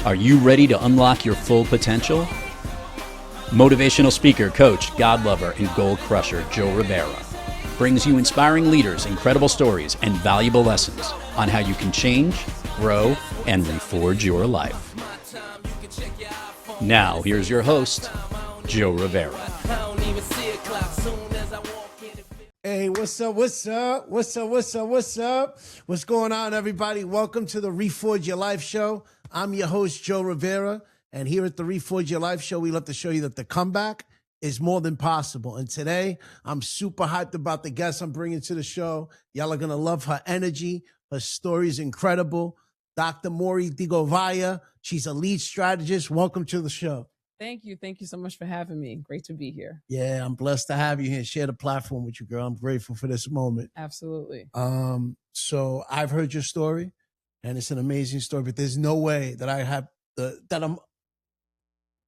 Are you ready to unlock your full potential? Motivational speaker, coach, God lover, and goal crusher Joe Rivera brings you inspiring leaders, incredible stories, and valuable lessons on how you can change, grow, and reforge your life. Now, here's your host, Joe Rivera. Hey, what's up? What's going on, everybody? Welcome to the Reforge Your Life show. I'm your host, Joe Rivera, and here at the Reforge Your Life show, we love to show you that the comeback is more than possible. And today, I'm super hyped about the guest I'm bringing to the show. Y'all are going to love her energy. Her story is incredible. Dr. Maury Digovaya. She's a lead strategist. Welcome to the show. Thank you. Thank you so much for having me. Great to be here. Yeah, I'm blessed to have you here and share the platform with you, girl. I'm grateful for this moment. Absolutely. So I've heard your story, and it's an amazing story, but there's no way that I have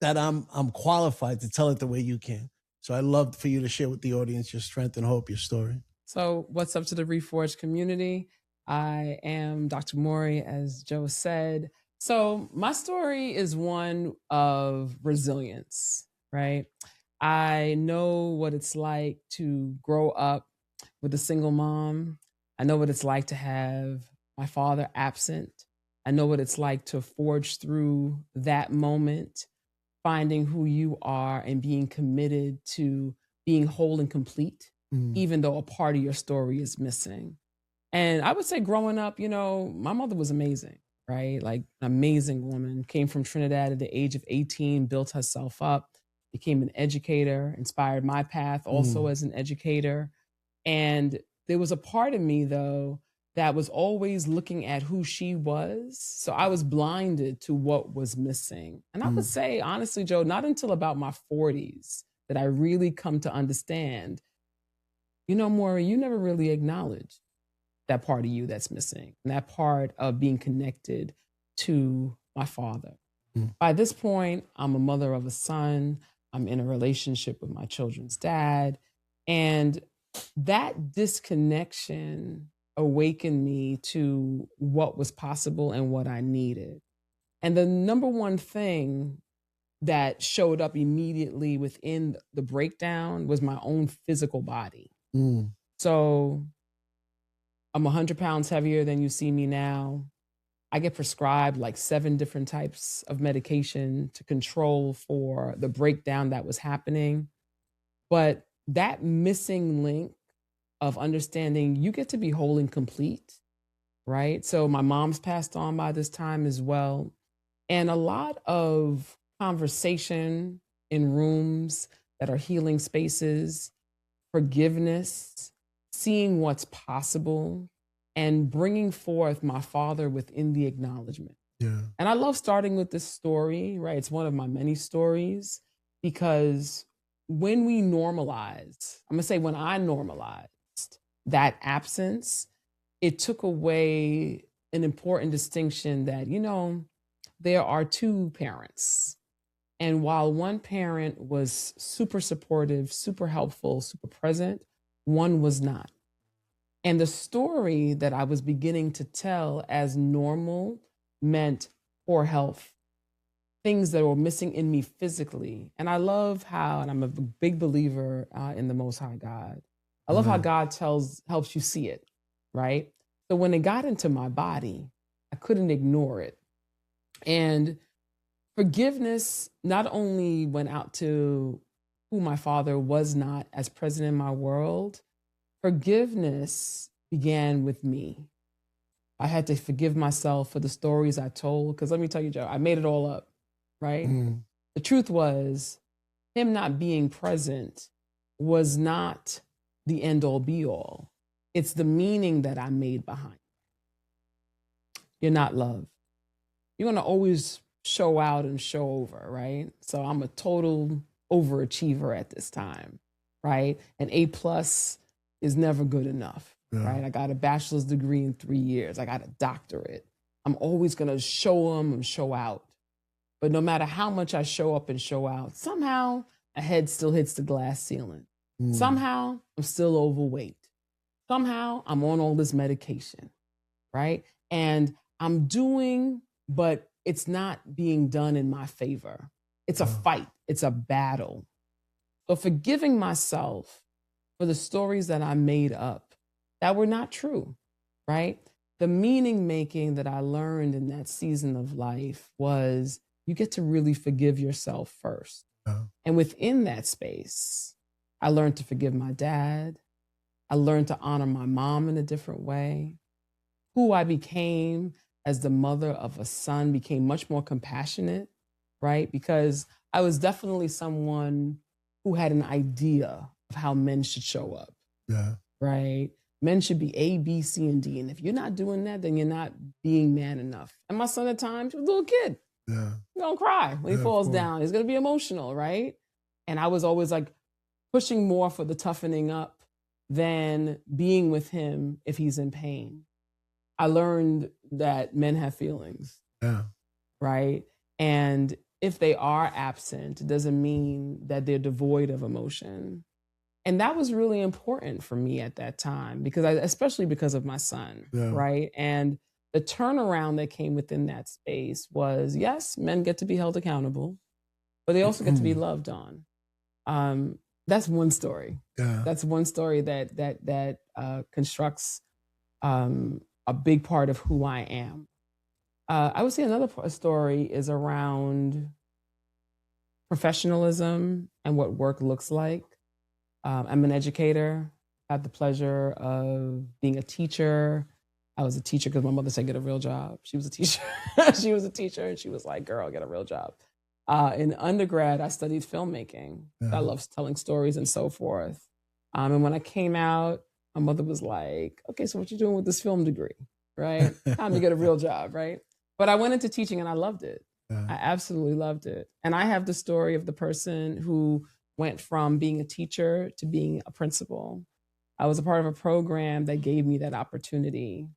I'm qualified to tell it the way you can. So I love for you to share with the audience your strength and hope, your story. So what's up to the Reforge community? I am Dr. Maury, as Joe said. So my story is one of resilience, right? I know what it's like to grow up with a single mom. I know what it's like to have my father absent. I know what it's like to forge through that moment, finding who you are and being committed to being whole and complete, even though a part of your story is missing. And I would say growing up, my mother was amazing, right? Like an amazing woman, came from Trinidad at the age of 18, built herself up, became an educator, inspired my path also as an educator. And there was a part of me, though, that was always looking at who she was. So I was blinded to what was missing. And I would say, honestly, Joe, not until about my 40s that I really come to understand, Maury, you never really acknowledged that part of you that's missing, and that part of being connected to my father. By this point, I'm a mother of a son. I'm in a relationship with my children's dad. And that disconnection awakened me to what was possible and what I needed. And the number one thing that showed up immediately within the breakdown was my own physical body. So I'm 100 pounds heavier than you see me now. I get prescribed like 7 different types of medication to control for the breakdown that was happening. But that missing link of understanding you get to be whole and complete, right? So my mom's passed on by this time as well. And a lot of conversation in rooms that are healing spaces, forgiveness, seeing what's possible, and bringing forth my father within the acknowledgement. Yeah. And I love starting with this story, right? It's one of my many stories, because when we normalize, I'm gonna say when I normalized that absence, it took away an important distinction that, there are 2 parents. And while one parent was super supportive, super helpful, super present, one was not. And the story that I was beginning to tell as normal meant poor health, things that were missing in me physically. And I love how, and I'm a big believer in the Most High God. I love how God helps you see it, right? So when it got into my body, I couldn't ignore it. And forgiveness not only went out to who my father was not as present in my world, forgiveness began with me. I had to forgive myself for the stories I told, because let me tell you, Joe, I made it all up, right? The truth was, him not being present was not the end all be all. It's the meaning that I made behind it. You're not loved. You're going to always show out and show over, right? So I'm a total overachiever at this time, right? An A+ is never good enough, right? I got a bachelor's degree in 3 years. I got a doctorate. I'm always going to show them and show out. But no matter how much I show up and show out, somehow a head still hits the glass ceiling. Somehow I'm still overweight. Somehow I'm on all this medication, right? And I'm doing, but it's not being done in my favor. It's a fight. It's a battle. So forgiving myself for the stories that I made up that were not true, right? The meaning making that I learned in that season of life was you get to really forgive yourself first. And within that space, I learned to forgive my dad. I learned to honor my mom in a different way. Who I became as the mother of a son became much more compassionate, right? Because I was definitely someone who had an idea of how men should show up, right? Men should be A, B, C, and D. And if you're not doing that, then you're not being man enough. And my son at times was a little kid. He's gonna cry when he falls down. He's gonna be emotional, right? And I was always like pushing more for the toughening up than being with him if he's in pain. I learned that men have feelings, right? And if they are absent, it doesn't mean that they're devoid of emotion. And that was really important for me at that time, because especially because of my son, right? And the turnaround that came within that space was, yes, men get to be held accountable, but they also get to be loved on. That's one story. That's one story that constructs a big part of who I am. I would say another story is around professionalism and what work looks like. I'm an educator. I had the pleasure of being a teacher. I was a teacher because my mother said, get a real job. She was a teacher. She was a teacher, and she was like, girl, get a real job. In undergrad, I studied filmmaking. I love telling stories and so forth. And when I came out, my mother was like, okay, so what you doing with this film degree, right? Time to get a real job, right? But I went into teaching and I loved it. I absolutely loved it. And I have the story of the person who went from being a teacher to being a principal. I was a part of a program that gave me that opportunity.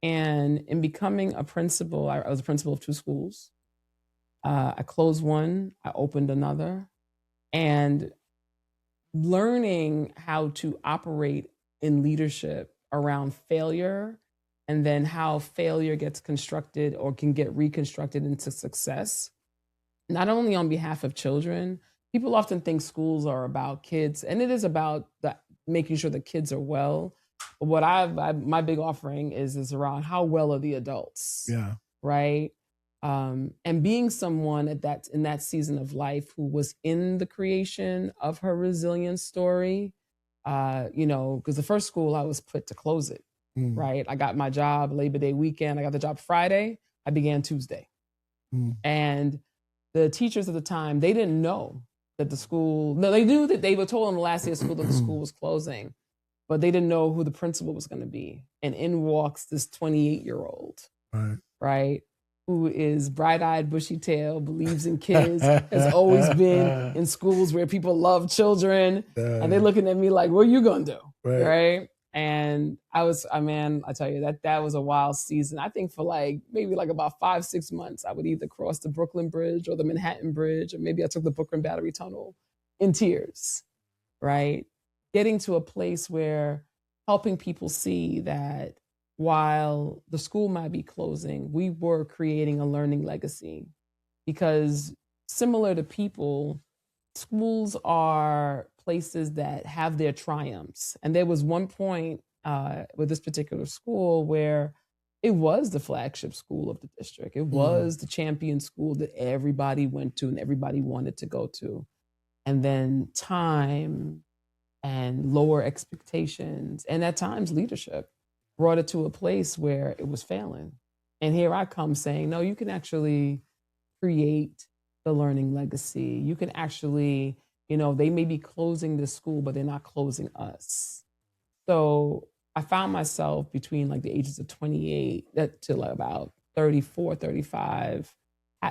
And in becoming a principal, I was a principal of 2 schools. I closed one, I opened another, and learning how to operate in leadership around failure, and then how failure gets constructed or can get reconstructed into success, not only on behalf of children. People often think schools are about kids, and it is about making sure the kids are well. But what my big offering is around how well are the adults, right? And being someone in that season of life who was in the creation of her resilience story, because the first school I was put to close it, right? I got my job Labor Day weekend. I got the job Friday. I began Tuesday. And the teachers at the time, they didn't know that the school, no, they knew that they were told on the last day of school that the school was closing, but they didn't know who the principal was going to be. And in walks this 28-year-old, right? Who is bright-eyed, bushy-tailed, believes in kids, has always been in schools where people love children, and they're looking at me like, what are you going to do, right? And I tell you, that was a wild season. I think for maybe about 5-6 months, I would either cross the Brooklyn Bridge or the Manhattan Bridge, or maybe I took the Brooklyn Battery Tunnel in tears, right? Getting to a place where helping people see that while the school might be closing, we were creating a learning legacy. Because similar to people, schools are places that have their triumphs. And there was one point with this particular school where it was the flagship school of the district. It was the champion school that everybody went to and everybody wanted to go to. And then time and lower expectations, and at times leadership, brought it to a place where it was failing. And here I come saying, no, you can actually create the learning legacy. You can actually, they may be closing this school, but they're not closing us. So I found myself between the ages of 28 to about 34, 35,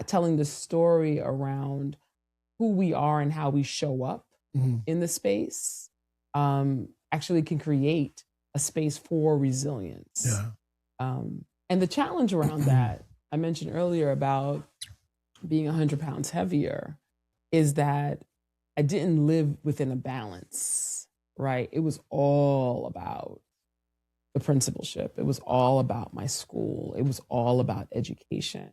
telling the story around who we are and how we show up in the space, actually can create a space for resilience. And the challenge around that, I mentioned earlier about being 100 pounds heavier, is that I didn't live within a balance, right? It was all about the principalship. It was all about my school. It was all about education.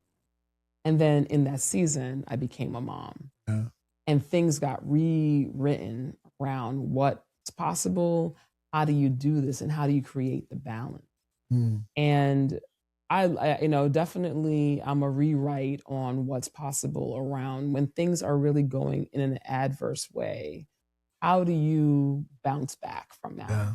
And then in that season, I became a mom. Yeah. And things got rewritten around what's possible, how do you do this, and how do you create the balance. And I definitely I'm a rewrite on what's possible around when things are really going in an adverse way. How do you bounce back from that? Yeah.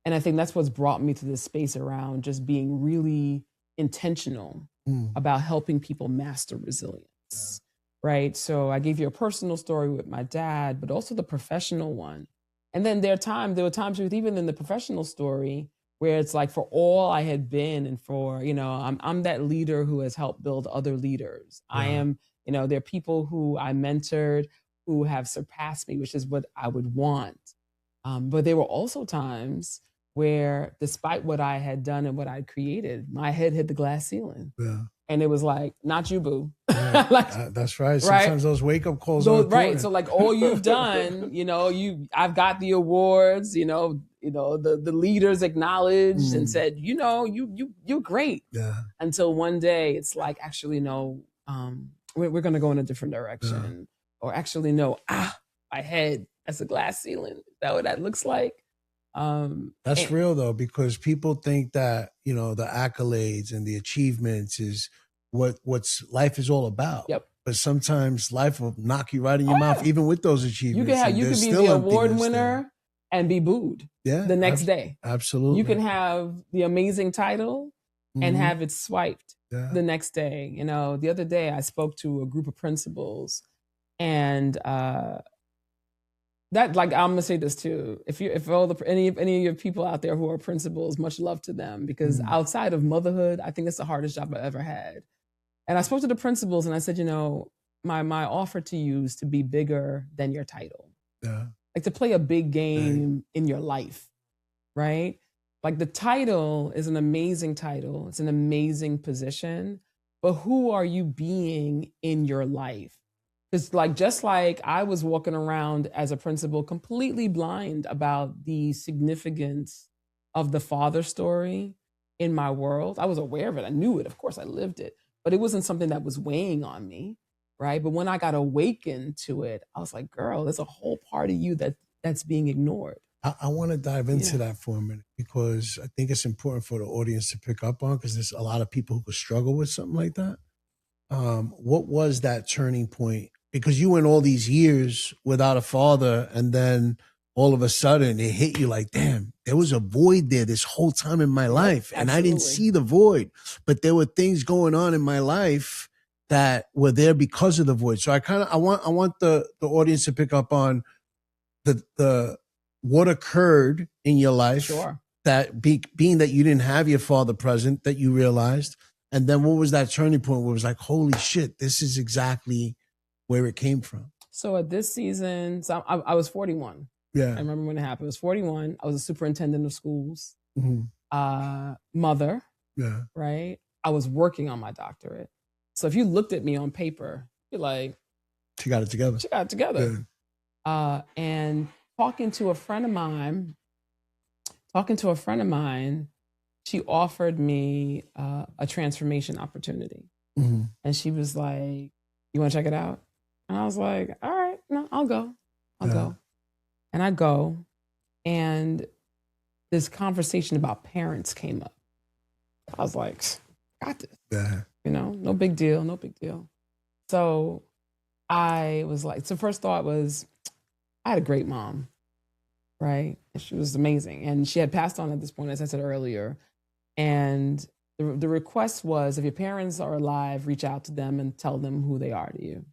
And I think that's what's brought me to this space around just being really intentional about helping people master resilience, right? So I gave you a personal story with my dad, but also the professional one. And then there were times with even in the professional story where it's like for all I had been and for, I'm that leader who has helped build other leaders. I am, there are people who I mentored who have surpassed me, which is what I would want. But there were also times where despite what I had done and what I'd created, my head hit the glass ceiling. Yeah. And it was like, not you, boo. Yeah. That's right. Sometimes those wake-up calls are important. Right. So like all you've done, I've got the awards, the leaders acknowledged and said, you're great. Yeah. Until one day it's like, actually, no, we're going to go in a different direction. Yeah. Or actually, no, my head, that's a glass ceiling. Is that what that looks like? That's real though, because people think that, the accolades and the achievements is what's life is all about. Yep. But sometimes life will knock you right in your mouth, even with those achievements. You could be the award winner and be booed the next day. Absolutely. You can have the amazing title and have it swiped the next day. The other day I spoke to a group of principals and that, like, I'm gonna say this too. If any of your people out there who are principals, much love to them, because outside of motherhood, I think it's the hardest job I've ever had. And I spoke to the principals and I said, my offer to you is to be bigger than your title. Yeah. Like to play a big game in your life, right? Like the title is an amazing title. It's an amazing position, but who are you being in your life? It's like, just like I was walking around as a principal completely blind about the significance of the father story in my world. I was aware of it. I knew it. Of course, I lived it. But it wasn't something that was weighing on me, right? But when I got awakened to it, I was like, girl, there's a whole part of you that's being ignored. I want to dive into that for a minute, because I think it's important for the audience to pick up on, because there's a lot of people who could struggle with something like that. What was that turning point? Because you went all these years without a father, and then all of a sudden it hit you like, damn, there was a void there this whole time in my life. And I didn't see the void, but there were things going on in my life that were there because of the void. So I want the audience to pick up on the what occurred in your life, that being that you didn't have your father present, that you realized. And then what was that turning point where it was like, holy shit, this is exactly where it came from? So at this season, I was 41. Yeah. I remember when it happened. I was 41. I was a superintendent of schools, mother, right? I was working on my doctorate. So if you looked at me on paper, you're like, she got it together. She got it together. Yeah. And talking to a friend of mine, she offered me a transformation opportunity. And she was like, you want to check it out? And I was like, all right, no, I'll go. I'll go. And I go, and this conversation about parents came up. I was like, got this. Yeah. No big deal, no big deal. So I was like, so first thought was, I had a great mom, right? And she was amazing. And she had passed on at this point, as I said earlier. And the request was, if your parents are alive, reach out to them and tell them who they are to you.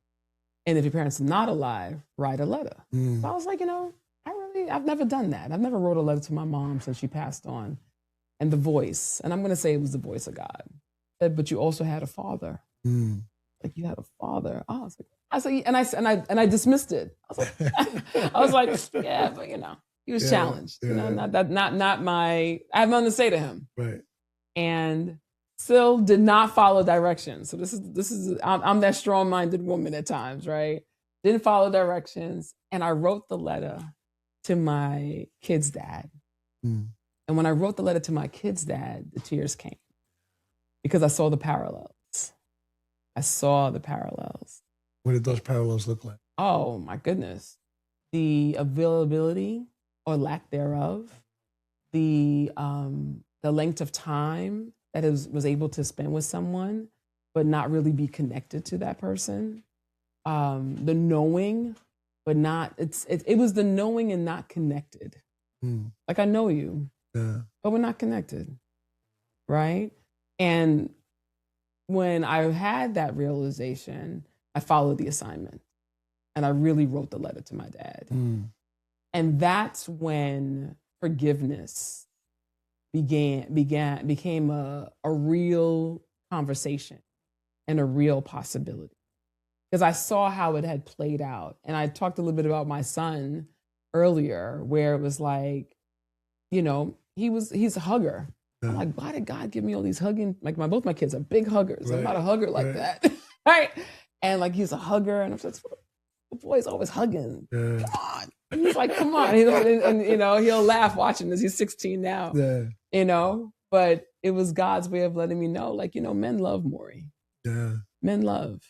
And if your parents are not alive, write a letter. So I was like, I've never done that. I've never wrote a letter to my mom since she passed on. And the voice, and I'm going to say it was the voice of God, said, but you also had a father. Like, you had a father. Oh, I was like, and I dismissed it. I was like, yeah, but he was challenged. Not my. I have nothing to say to him. Right. And still did not follow directions. So this is I'm that strong-minded woman at times, right? Didn't follow directions, and I wrote the letter to my kid's dad. And when I wrote the letter to my kid's dad, the tears came because I saw the parallels. I saw the parallels. What did those parallels look like? Oh my goodness. The availability or lack thereof, the length of time that was able to spend with someone, but not really be connected to that person. The knowing, but not, it was the knowing and not connected. Like, I know you, but we're not connected, right? And when I had that realization, I followed the assignment and I really wrote the letter to my dad. And that's when forgiveness became a real conversation and a real possibility. Because I saw how it had played out. And I talked a little bit about my son earlier, where it was like, you know, he's a hugger. I'm like, why did God give me all these hugging? Like, both my kids are big huggers. Right. I'm not a hugger like that. Right? And like, he's a hugger. And I'm just, the boy's always hugging. Come on. And he's like, come on. And, you know, he'll laugh watching this. He's 16 now. You know, but it was God's way of letting me know, like, you know, men love Maury. Men love.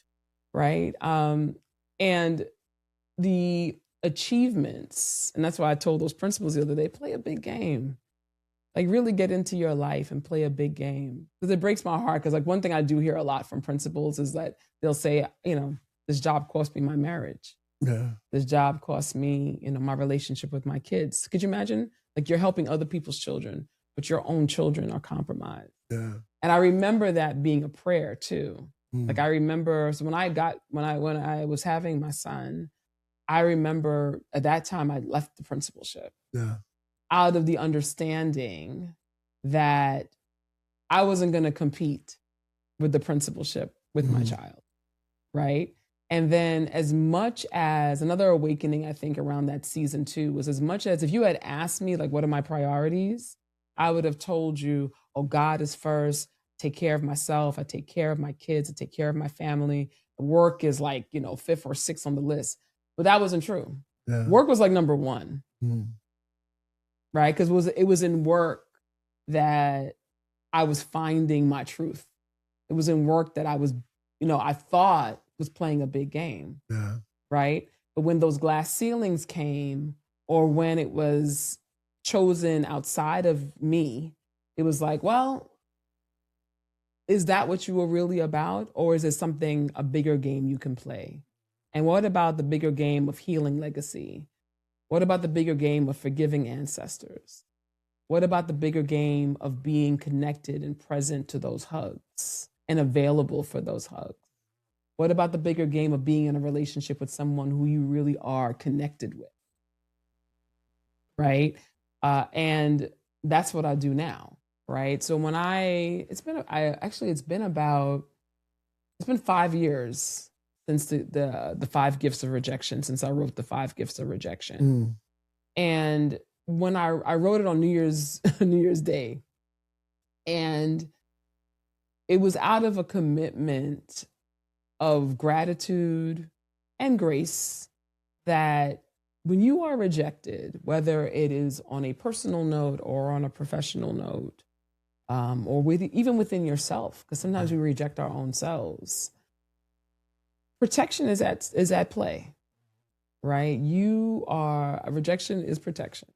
Right? And the achievements, and that's why I told those principals the other day, play a big game. Like, really get into your life and play a big game. Because it breaks my heart. Because like, one thing I do hear a lot from principals is that they'll say, you know, this job cost me my marriage. This job cost me, you know, my relationship with my kids. Could you imagine? Like, you're helping other people's children, but your own children are compromised. And I remember that being a prayer too. Like, I remember, so when I was having my son, I remember at that time I left the principalship. Out of the understanding that I wasn't going to compete with the principalship with my child, right? And then, as much as another awakening, I think around that season 2 was, as much as if you had asked me, like, what are my priorities? I would have told you, oh, God is first, take care of myself, I take care of my kids, I take care of my family. Work is like, you know, 5th or 6th on the list. But that wasn't true. Work was like number 1. Right? Because it was in work that I was finding my truth. It was in work that I was, you know, I thought was playing a big game. Right? But when those glass ceilings came, or when it was chosen outside of me, it was like, well, is that what you were really about? Or is it something, a bigger game you can play? And what about the bigger game of healing legacy? What about the bigger game of forgiving ancestors? What about the bigger game of being connected and present to those hugs and available for those hugs? What about the bigger game of being in a relationship with someone who you really are connected with? Right? And that's what I do now. Right? So when it's been 5 years since the 5 gifts of rejection, since I wrote the 5 gifts of rejection. And when I wrote it on New Year's Day, and it was out of a commitment of gratitude and grace that when you are rejected, whether it is on a personal note or on a professional note, or even within yourself, because sometimes we reject our own selves, protection is at play, right? Rejection is protection.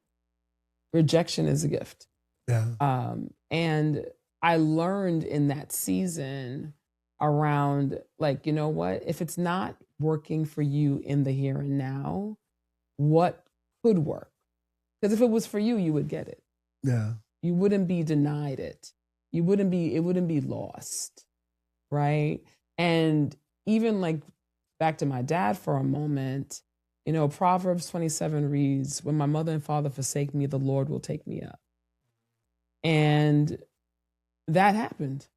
Rejection is a gift. And I learned in that season around, like, you know what, if it's not working for you in the here and now, what could work? Because if it was for you, you would get it. You wouldn't be denied it. It wouldn't be lost, right? And even like, back to my dad for a moment, you know, Proverbs 27 reads, when my mother and father forsake me, the Lord will take me up. And that happened,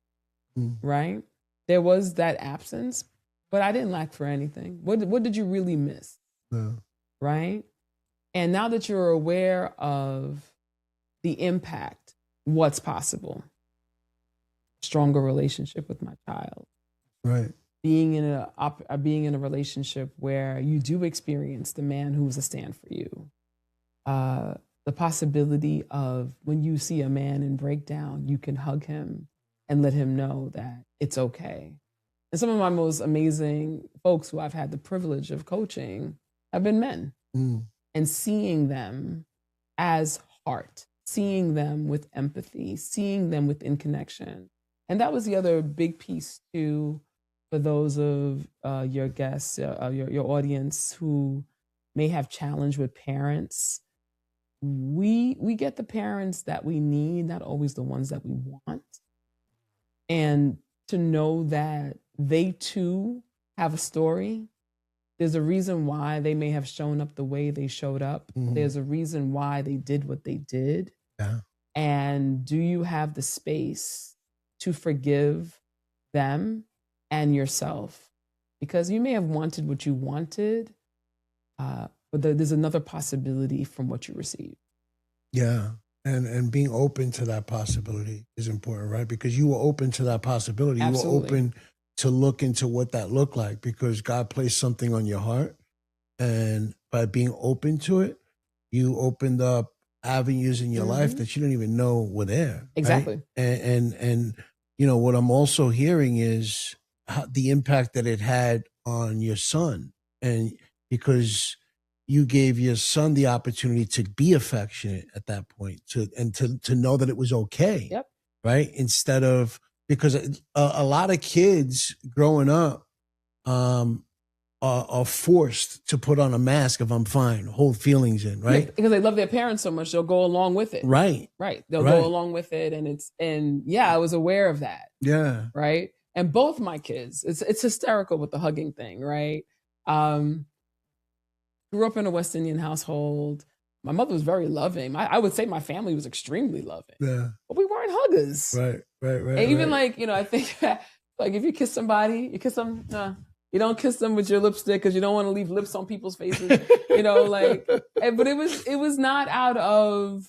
right? There was that absence, but I didn't lack for anything. What did you really miss? Right? And now that you're aware of the impact, what's possible? Stronger relationship with my child. Right. Being in a relationship where you do experience the man who's a stand for you. The possibility of when you see a man in breakdown, you can hug him and let him know that it's okay. And some of my most amazing folks who I've had the privilege of coaching have been men. And seeing them as heart, seeing them with empathy, seeing them within connection. And that was the other big piece too, for those of your guests, your audience who may have challenge with parents. We get the parents that we need, not always the ones that we want. And to know that they too have a story. There's a reason why they may have shown up the way they showed up. There's a reason why they did what they did. Yeah. And do you have the space to forgive them and yourself? Because you may have wanted what you wanted, but there's another possibility from what you received. Yeah. And being open to that possibility is important, right? Because you were open to that possibility. Absolutely. You were open to look into what that looked like because God placed something on your heart. And by being open to it, you opened up avenues in your life that you didn't even know were there. Exactly. Right? And you know, what I'm also hearing is the impact that it had on your son. And because you gave your son the opportunity to be affectionate at that point, to know that it was okay. Yep. Right. Instead of, because a lot of kids growing up are forced to put on a mask of I'm fine, hold feelings in, right? Yeah, because they love their parents so much, they'll go along with it. Right. They'll go along with it. And yeah, I was aware of that. Yeah. Right. And both my kids, it's hysterical with the hugging thing, right? Grew up in a West Indian household. My mother was very loving. I would say my family was extremely loving. Yeah. But we weren't huggers. Right. And even like, you know, I think like if you kiss somebody, you kiss them, you don't kiss them with your lipstick because you don't want to leave lips on people's faces, you know, like, but it was not out of,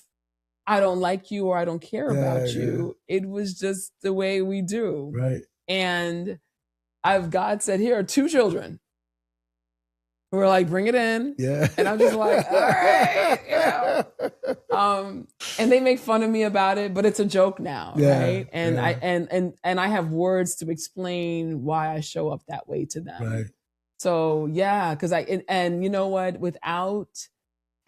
I don't like you or I don't care about you. It was just the way we do. Right. And God said, here are 2 children. We're like, bring it in. Yeah. And I'm just like, all right, you know. And they make fun of me about it, but it's a joke now, right? And I have words to explain why I show up that way to them. Right. So yeah, because and you know what, without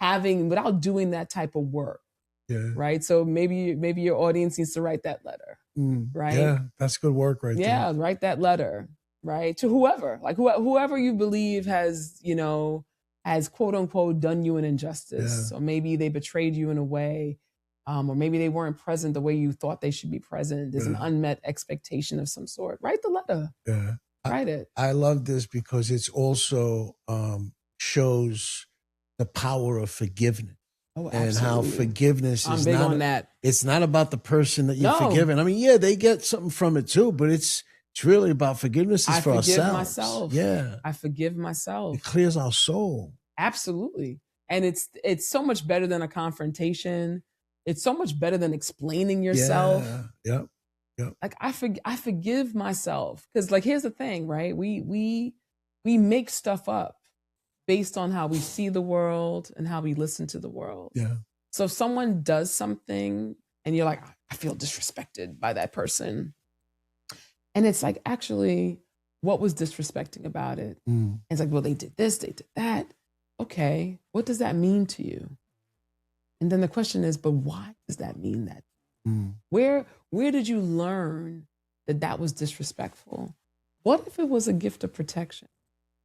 doing that type of work, right? So maybe your audience needs to write that letter, right? Yeah, that's good work right there. Yeah, write that letter. Right? To whoever, like whoever you believe has, you know, has quote unquote done you an injustice. Yeah. Or maybe they betrayed you in a way, or maybe they weren't present the way you thought they should be present. There's an unmet expectation of some sort. Write the letter. Yeah. Write it. I love this because it's also shows the power of forgiveness. Oh, and how forgiveness I'm is big not on that. It's not about the person that you're forgiving. I mean, yeah, they get something from it too, but it's really about forgiveness. Is for ourselves. I forgive myself. Yeah. I forgive myself. It clears our soul. Absolutely. And it's so much better than a confrontation. It's so much better than explaining yourself. Yeah. Yep. Like I forgive myself. Because like here's the thing, right? We make stuff up based on how we see the world and how we listen to the world. Yeah. So if someone does something and you're like, I feel disrespected by that person. And it's like, actually, what was disrespecting about it? And it's like, well, they did this, they did that. Okay, what does that mean to you? And then the question is, but why does that mean that? Where did you learn that was disrespectful? What if it was a gift of protection?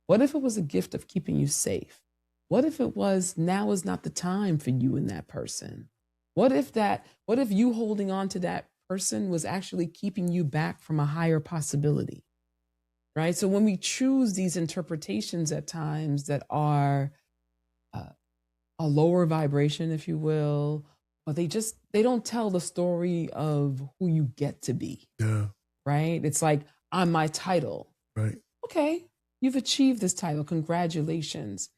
What if it was a gift of keeping you safe? What if it was now is not the time for you and that person? What if you holding on to that person was actually keeping you back from a higher possibility, right? So when we choose these interpretations at times that are a lower vibration, if you will, or they don't tell the story of who you get to be, right? It's like, I'm my title. Right. Okay, you've achieved this title. Congratulations.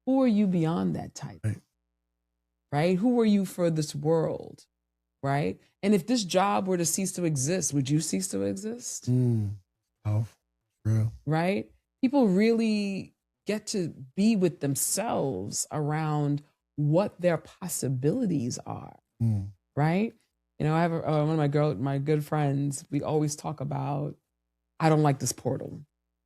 Who are you beyond that title? Right? Who are you for this world? Right? And if this job were to cease to exist, would you cease to exist? Oh, true. Right? People really get to be with themselves around what their possibilities are. Right? You know, I have one of my good friends. We always talk about, I don't like this portal.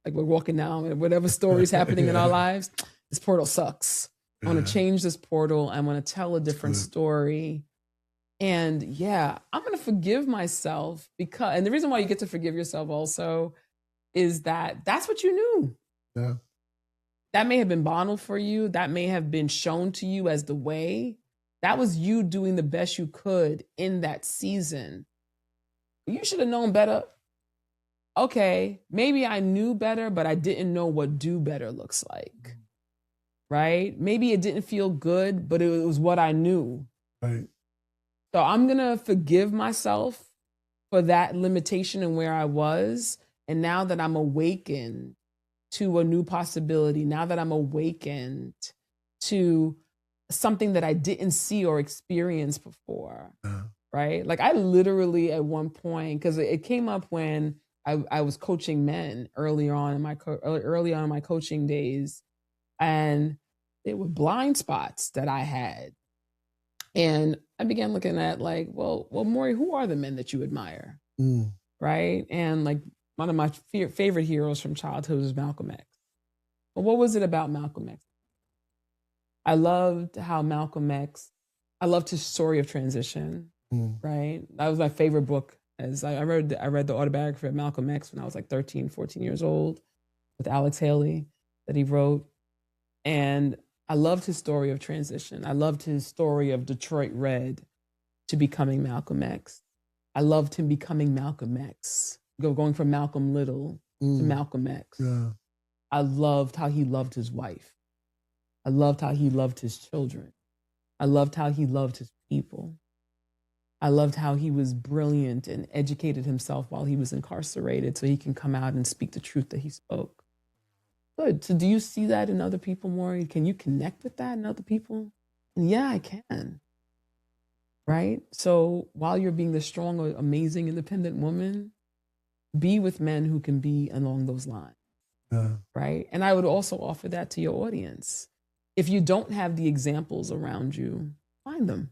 Like we're walking down and whatever story's happening in our lives, this portal sucks. I want to change this portal. I want to tell a different story. And yeah, I'm going to forgive myself and the reason why you get to forgive yourself also is that that's what you knew. Yeah. That may have been banal for you. That may have been shown to you as the way. That was you doing the best you could in that season. You should have known better. Okay, maybe I knew better, but I didn't know what do better looks like. Right? Maybe it didn't feel good, but it was what I knew. Right. So I'm going to forgive myself for that limitation and where I was. And now that I'm awakened to a new possibility, now that I'm awakened to something that I didn't see or experience before, right? Like I literally at one point, because it came up when I was coaching men early on in my coaching days, and there were blind spots that I had. And I began looking at like, well, Maury, who are the men that you admire? Right? And like one of my favorite heroes from childhood was Malcolm X. But what was it about Malcolm X? I loved how Malcolm X, I loved his story of transition, right? That was my favorite book. As I read the autobiography of Malcolm X when I was like 13, 14 years old with Alex Haley that he wrote. And I loved his story of transition. I loved his story of Detroit Red to becoming Malcolm X. I loved him becoming Malcolm X, going from Malcolm Little to Malcolm X. Yeah. I loved how he loved his wife. I loved how he loved his children. I loved how he loved his people. I loved how he was brilliant and educated himself while he was incarcerated so he can come out and speak the truth that he spoke. Good. So do you see that in other people, Maury? Can you connect with that in other people? And yeah, I can. Right? So while you're being the strong, amazing, independent woman, be with men who can be along those lines. Right? And I would also offer that to your audience. If you don't have the examples around you, find them.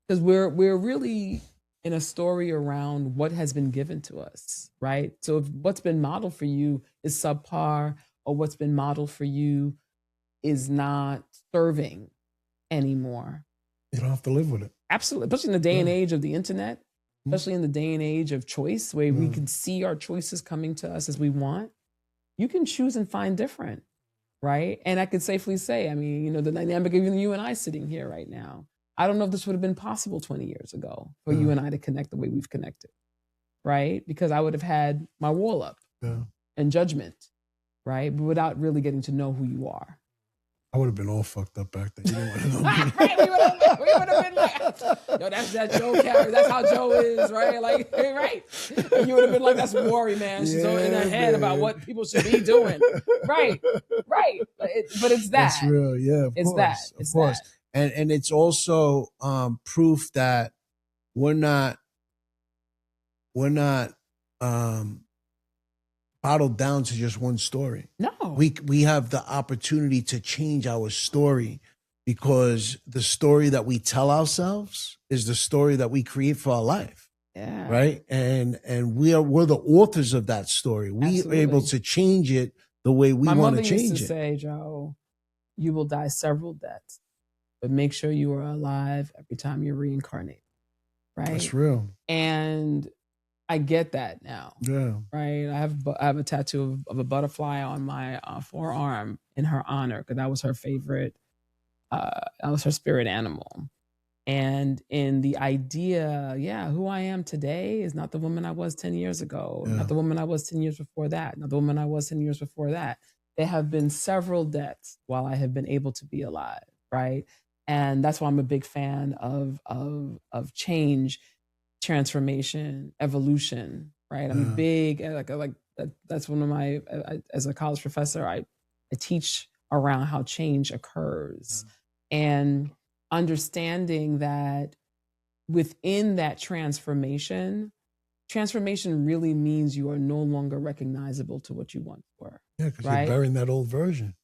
Because we're really in a story around what has been given to us, right? So if what's been modeled for you is subpar, or what's been modeled for you is not serving anymore, you don't have to live with it. Absolutely, especially in the day and age of the internet, especially in the day and age of choice, where we can see our choices coming to us as we want. You can choose and find different, right? And I could safely say, I mean, you know, the dynamic of you and I sitting here right now, I don't know if this would have been possible 20 years ago for you and I to connect the way we've connected, right? Because I would have had my wall up and judgment, right? But without really getting to know who you are. I would have been all fucked up back then. You didn't want to know me. we would have been like, yo, that's that Joe character. That's how Joe is, right? Like, right? And you would have been like, that's Maury, man. She's all in her head about what people should be doing. Right. But it's that. That's real, yeah. It's that. It's of course. That. And it's also proof that we're not bottled down to just one story. No. We have the opportunity to change our story, because the story that we tell ourselves is the story that we create for our life. Yeah. Right? And we're the authors of that story. We are able to change it the way we want to change it. My mother used to say, Joe, you will die several deaths, but make sure you are alive every time you reincarnate. Right? That's real. And I get that now. Yeah. Right. I have a tattoo of a butterfly on my forearm in her honor, because that was her favorite. That was her spirit animal. And in the idea, who I am today is not the woman I was 10 years ago, not the woman I was 10 years before that, not the woman I was 10 years before that. There have been several deaths while I have been able to be alive. Right. And that's why I'm a big fan of change, transformation, evolution, right? I'm big, like that's one of my, as a college professor, I teach around how change occurs and understanding that within that transformation really means you are no longer recognizable to what you once were. Yeah, because you're burying that old version.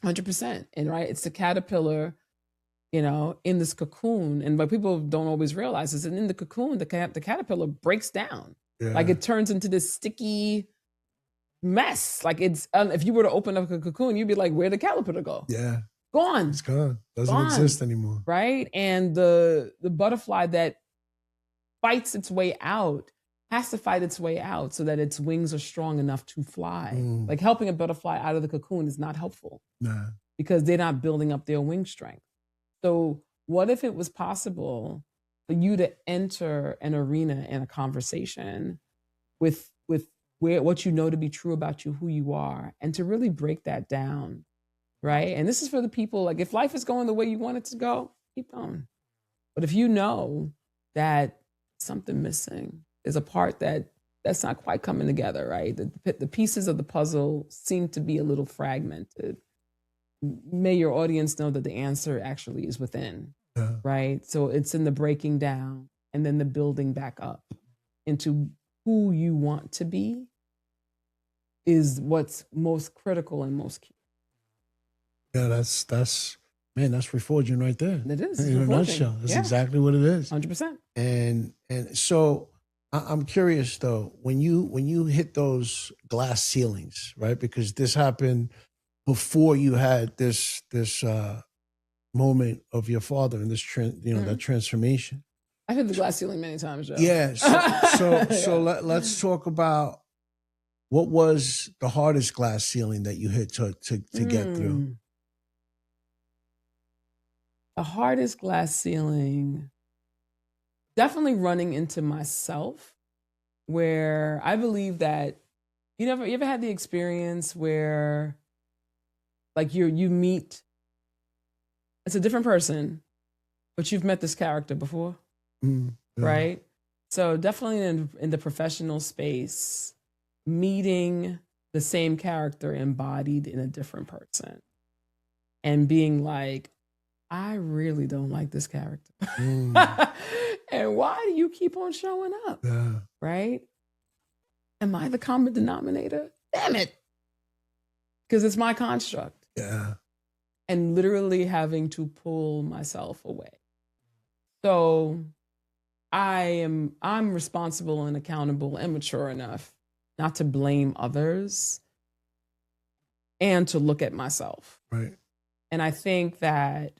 100%. And right, it's the caterpillar, you know, in this cocoon. And what people don't always realize is that in the cocoon, the caterpillar breaks down. Yeah. Like it turns into this sticky, mess. Like it's if you were to open up a cocoon, you'd be like, where'd the caterpillar go? Yeah. Gone. It's gone. Doesn't Gone. exist anymore. Right? And the butterfly that fights its way out has to fight its way out so that its wings are strong enough to fly. Like helping a butterfly out of the cocoon is not helpful because they're not building up their wing strength. So what if it was possible for you to enter an arena and a conversation with what you know to be true about you, who you are, and to really break that down, right? And this is for the people, like if life is going the way you want it to go, keep going. But if you know that something missing, there's a part that's not quite coming together, right? The pieces of the puzzle seem to be a little fragmented. May your audience know that the answer actually is within, right? So it's in the breaking down and then the building back up into who you want to be is what's most critical and most key. Yeah, that's reforging right there. It is. In a nutshell. That's exactly what it is. 100%. And so I'm curious though, when you hit those glass ceilings, right? Because this happened before you had this moment of your father and this that transformation. I've hit the glass ceiling many times, Joe. Yeah. So let's talk about what was the hardest glass ceiling that you hit to get through. The hardest glass ceiling, definitely running into myself, where I believe that you ever had the experience where like you meet, it's a different person, but you've met this character before, right? So definitely in the professional space, meeting the same character embodied in a different person and being like, I really don't like this character. And why do you keep on showing up? Right? Am I the common denominator? Damn it. Because it's my construct. Yeah. And literally having to pull myself away. So I'm responsible and accountable and mature enough not to blame others and to look at myself. Right. And I think that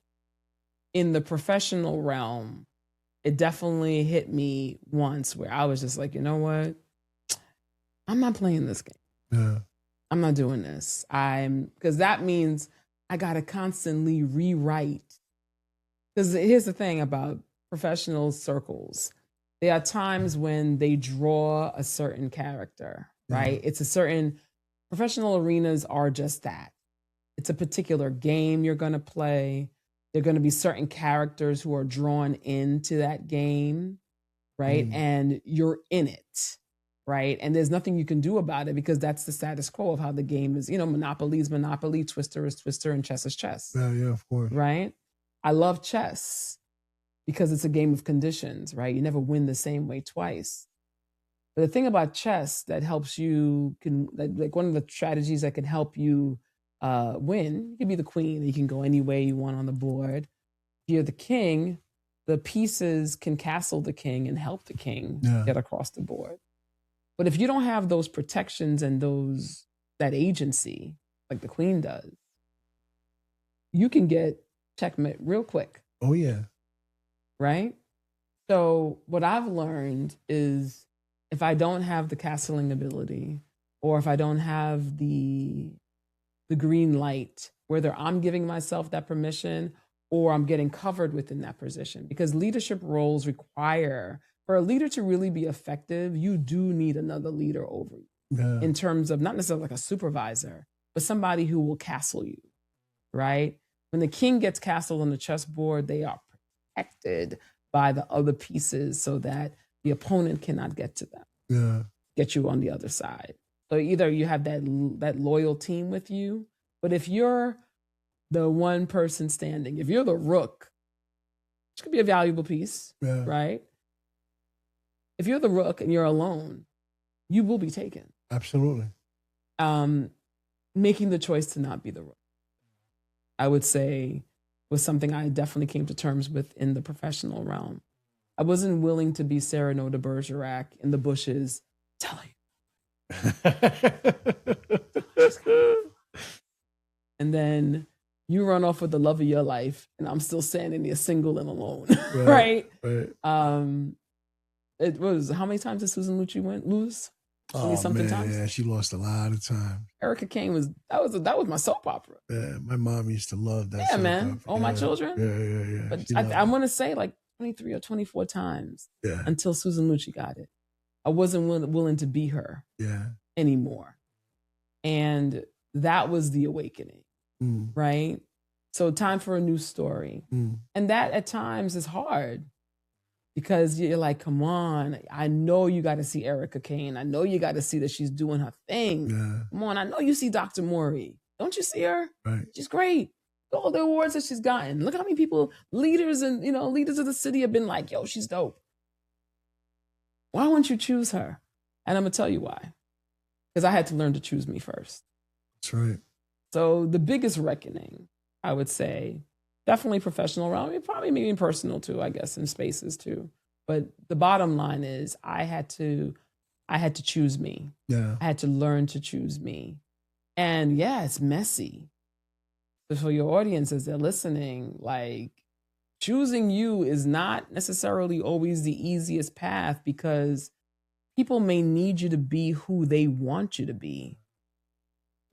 in the professional realm, it definitely hit me once where I was just like, you know what? I'm not playing this game. Yeah. I'm not doing this. Because that means I got to constantly rewrite. Because here's the thing about professional circles. There are times when they draw a certain character, right? It's a certain, professional arenas are just that. It's a particular game you're going to play. There are going to be certain characters who are drawn into that game, right? And you're in it, right? And there's nothing you can do about it because that's the status quo of how the game is. You know, Monopoly is Monopoly, Twister is Twister, and chess is chess. Yeah, of course. Right? I love chess because it's a game of conditions, right? You never win the same way twice. But the thing about chess that helps you, like one of the strategies that can help you win, you can be the queen, you can go any way you want on the board. If you're the king, the pieces can castle the king and help the king get across the board. But if you don't have those protections and that agency, like the queen does, you can get checkmate real quick. Oh, yeah. Right? So what I've learned is if I don't have the castling ability, or if I don't have the green light, whether I'm giving myself that permission or I'm getting covered within that position, because leadership roles require, for a leader to really be effective, you do need another leader over you in terms of not necessarily like a supervisor, but somebody who will castle you, right? When the king gets castled on the chessboard, they are protected by the other pieces so that the opponent cannot get to them, get you on the other side. So either you have that loyal team with you, but if you're the one person standing, if you're the rook, which could be a valuable piece, right? If you're the rook and you're alone, you will be taken. Absolutely. Making the choice to not be the rook, I would say, was something I definitely came to terms with in the professional realm. I wasn't willing to be Cyrano de Bergerac in the bushes telling you. and then you run off with the love of your life, and I'm still standing there single and alone, Right. right? It was, how many times did Susan Lucci lose? 20 Oh something man, times. yeah, she lost a lot of time. Erica Kane that was my soap opera. Yeah, my mom used to love that. Yeah, soap man. opera. All my children. Yeah. But She loved I it. want to say like 23 or 24 times Yeah, until Susan Lucci got it. I wasn't willing to be her yeah. anymore. And that was the awakening, Mm, right? So time for a new story. mm. And that at times is hard because you're like, come on, I know you got to see Erica Kane. I know you got to see that she's doing her thing. Yeah, Come on, I know you see Dr. Maury. Don't you see her? right. She's great. All the awards that she's gotten. Look how many people, leaders and leaders of the city have been like, yo, she's dope. Why wouldn't you choose her? And I'm gonna tell you why. Because I had to learn to choose me first. That's right. So the biggest reckoning, I would say, definitely professional realm, probably maybe personal too, I guess, in spaces too. But the bottom line is I had to choose me. Yeah, I had to learn to choose me. And yeah, it's messy. But for your audience as they're listening, like choosing you is not necessarily always the easiest path because people may need you to be who they want you to be.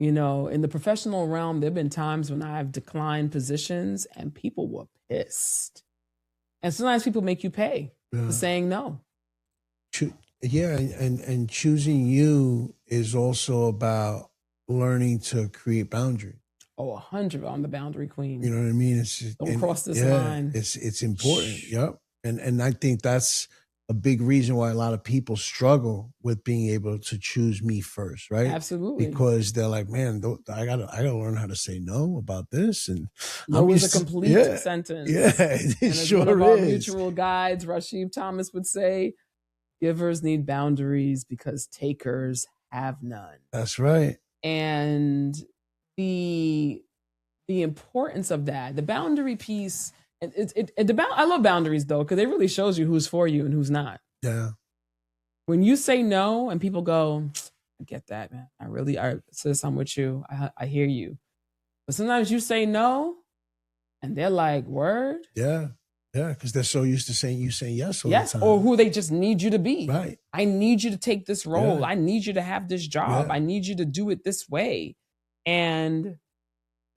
You know, in the professional realm, there have been times when I've declined positions and people were pissed. And sometimes people make you pay yeah. for saying no. Yeah, and choosing you is also about learning to create boundaries. Oh, 100 on the boundary queen. You know what I mean? Don't cross this line. It's important. Yep. And I think that's a big reason why a lot of people struggle with being able to choose me first, right? Absolutely. Because they're like, man, I gotta learn how to say no about this. And No is a complete sentence. Yeah, it and as sure one of our is. mutual guides, Rashid Thomas would say, givers need boundaries because takers have none. That's right. And the importance of that, the boundary piece, I love boundaries though, because it really shows you who's for you and who's not. Yeah. When you say no and people go, I get that, man. Sis, I'm with you. I hear you. But sometimes you say no and they're like, word? Yeah. Yeah. Because they're so used to saying yes all Yes, the time. or who they just need you to be. Right. I need you to take this role. Yeah. I need you to have this job. Yeah. I need you to do it this way. And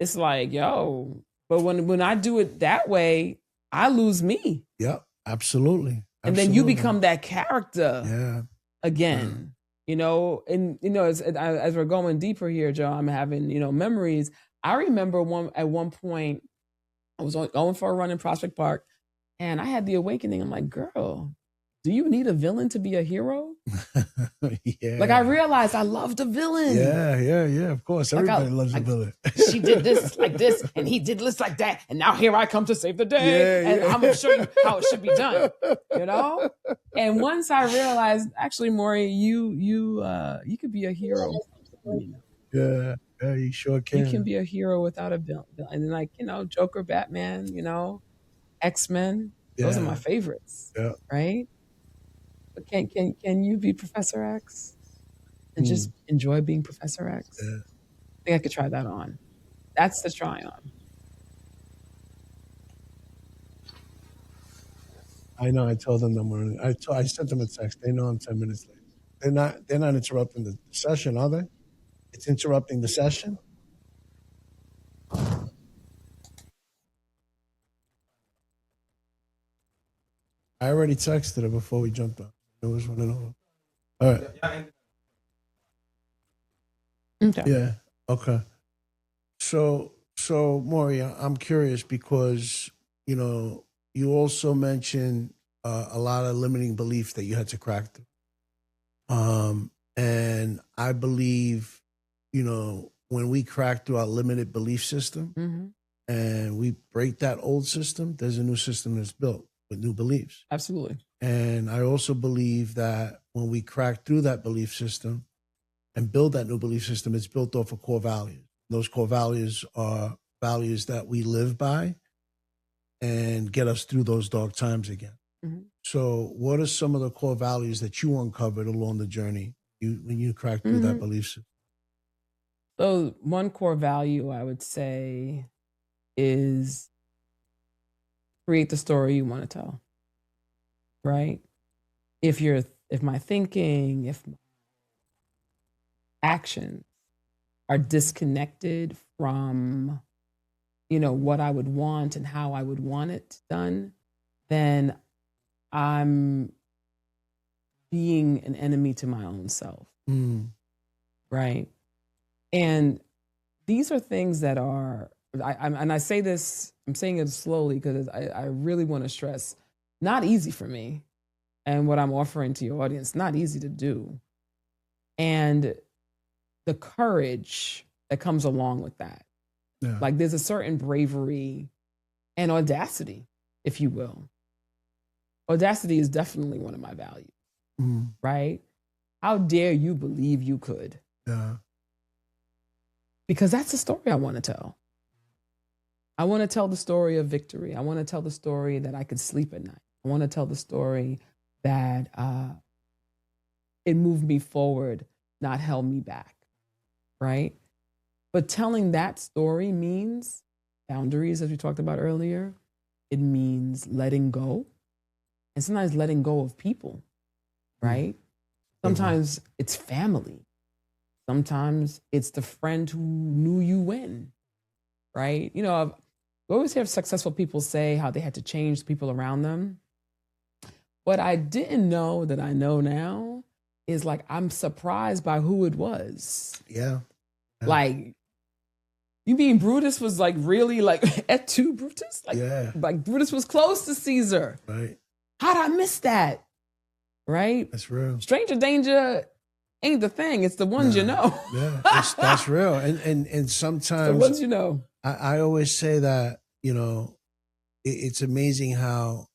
it's like, yo, but when I do it that way, I lose me. Yep. Absolutely. And then you become that character again. You know, and as we're going deeper here, Joe, I'm having, memories. I remember at one point I was going for a run in Prospect Park and I had the awakening. I'm like, girl, do you need a villain to be a hero? Yeah. Like I realized I loved a villain. Yeah. Of course. Everybody loves a villain. She did this like this, and he did this like that, and now here I come to save the day. And I'm gonna show you how it should be done. And once I realized, actually, Maury, you could be a hero. Yeah, you sure can. You can be a hero without a villain. And like, Joker, Batman, X-Men. Those are my favorites. Yeah. Right? But can you be Professor X and just enjoy being Professor X? Yeah. I think I could try that on. That's the try on. I know. I told them I sent them a text. They know I'm 10 minutes late. They're not interrupting the session, are they? It's interrupting the session. I already texted her before we jumped on. It was running over. All right. Okay. Yeah. Okay. So Maury, I'm curious because you also mentioned a lot of limiting beliefs that you had to crack through. And I believe, when we crack through our limited belief system and we break that old system, there's a new system that's built with new beliefs. Absolutely. And I also believe that when we crack through that belief system and build that new belief system, it's built off of core values. Those core values are values that we live by and get us through those dark times again. Mm-hmm. So what are some of the core values that you uncovered along the journey when you cracked through that belief system? So one core value I would say is create the story you want to tell, right? If my thinking, if my actions are disconnected from, what I would want and how I would want it done, then I'm being an enemy to my own self, right? And these are things that are, and I say this, I'm saying it slowly because I really want to stress, not easy for me. And what I'm offering to your audience, not easy to do. And the courage that comes along with that. Yeah. Like there's a certain bravery and audacity, if you will. Audacity is definitely one of my values, right? How dare you believe you could? Yeah. Because that's the story I want to tell. I want to tell the story of victory. I want to tell the story that I could sleep at night. I want to tell the story that it moved me forward, not held me back, right? But telling that story means boundaries, as we talked about earlier. It means letting go. And sometimes letting go of people, right? Sometimes it's family. Sometimes it's the friend who knew you when, right? We always hear successful people say how they had to change the people around them. What I didn't know that I know now is like, I'm surprised by who it was. Yeah. Like, you mean Brutus was like really like et tu Brutus? Like Brutus was close to Caesar. Right. How'd I miss that? Right? That's real. Stranger danger ain't the thing. It's the ones you know. Yeah, that's real. And sometimes the ones you know. I always say that, it's amazing how